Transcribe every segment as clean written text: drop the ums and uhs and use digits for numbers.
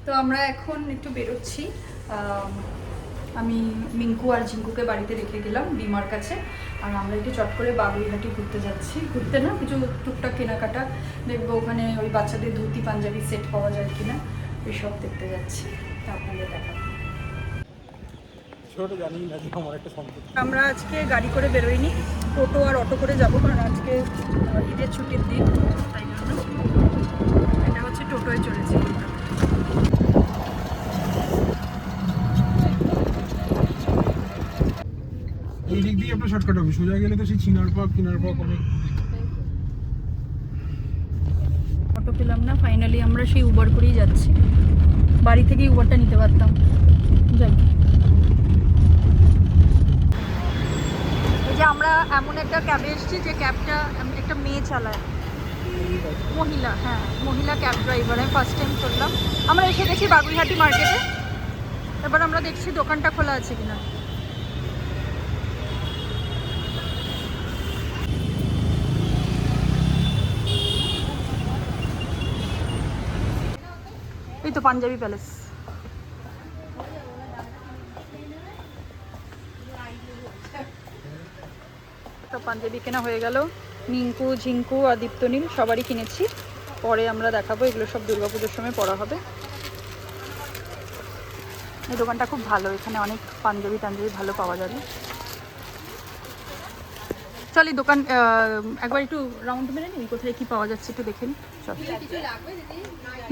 তো আমরা এখন একটু বেরোচ্ছি। আমি মিঙ্কু আর ঝিঙ্কুকে বাড়িতে রেখে গেলাম ডিমার কাছে, আর আমরা একটু চট করে বাগুইহাটি ঘুরতে যাচ্ছি। ঘুরতে না, কিছু টুকটাক কেনাকাটা দেখবো, ওখানে ওই বাচ্চাদের ধুতি পাঞ্জাবি সেট পাওয়া যায় কিনা এসব দেখতে যাচ্ছি। তা আপনাদের দেখাবো। আমরা আজকে গাড়ি করে বেরোইনি, টোটো আর অটো করে যাবো, কারণ আজকে ঈদের ছুটির দিন, তাই জন্য এটা হচ্ছে টোটোয় চলেছি। এই দিক দিয়ে আপনার শর্টকাট হবে, সোজা গেলে তো সেই চিনার পার্ক অনেক। অটো পেলাম না, ফাইনালি আমরা সেই উবার করেই যাচ্ছি। বাড়ি থেকেই উবারটা নিতে পারতাম। যাই, এই যে আমরা এমন একটা ক্যাবে এসেছি যে ক্যাবটা একটা মেয়ে চালায়, মহিলা, হ্যাঁ মহিলা ক্যাব ড্রাইভার। আমি ফার্স্ট টাইম করলাম। আমরা এসে গেছি বাগুইহাটি মার্কেটে, এবার আমরা দেখছি দোকানটা খোলা আছে কিনা। এই তো পাঞ্জাবি প্যালেস। তো পাঞ্জাবি কেনা হয়ে গেল, মিঙ্কু ঝিঙ্কু আর দীপ্তনীল সবারই কিনেছি। পরে আমরা দেখাবো, এগুলো সব দুর্গাপুজোর সময় পরা হবে। এই দোকানটা খুব ভালো, এখানে অনেক পাঞ্জাবি টাঞ্জাবি ভালো পাওয়া যাবে। চল এই দোকান একবার একটু রাউন্ড মেরে নিই, কোথায় কি পাওয়া যাচ্ছে একটু দেখে নিই। চল।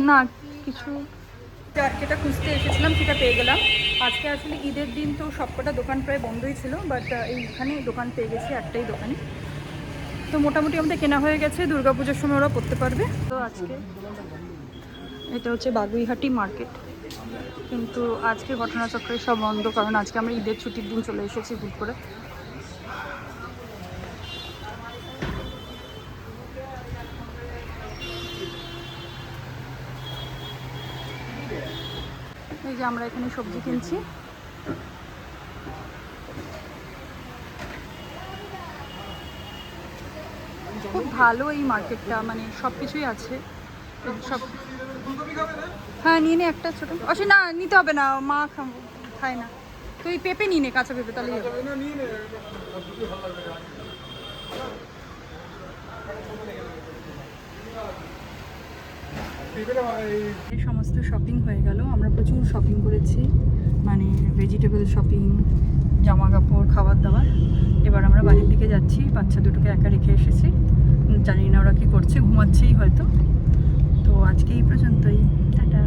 না কিছু, যেটা খুঁজতে এসেছিলাম সেটা পেয়ে গেলাম। আজকে আসলে ঈদের দিন তো সবকটা দোকান প্রায় বন্ধই ছিল, বাট এইখানে দোকান পেয়ে গেছি, একটাই দোকানে। তো মোটামুটি আমাদের কেনা হয়ে গেছে, দুর্গাপুজোর সময় ওরা পড়তে পারবে। তো আজকে এটা হচ্ছে বাগুইহাটি মার্কেট, কিন্তু আজকে ঘটনাচক্রে সব বন্ধ, কারণ আজকে আমরা ঈদের ছুটির দিন চলে এসেছি ভুল করে। এই যে আমরা এখানে সবজি কিনছি। খুব ভালো এই মার্কেটটা, মানে সব কিছুই আছে সব। হ্যাঁ নিয়ে নে একটা ছোটো, অবশ্যই না নিতে হবে না, মা খায় না। তো এই পেঁপে নিয়ে নে, কাঁচা পেঁপে, তাহলে সমস্ত শপিং হয়ে গেল। আমরা প্রচুর শপিং করেছি, মানে ভেজিটেবল শপিং, জামা কাপড়, খাবার দাবার। এবার আমরা বাড়ির দিকে যাচ্ছি, বাচ্চা দুটোকে একা রেখে এসেছি, জানি না ওরা কী করছে, ঘুমাচ্ছেই হয়তো। তো আজকে এই পর্যন্তই, টাটা।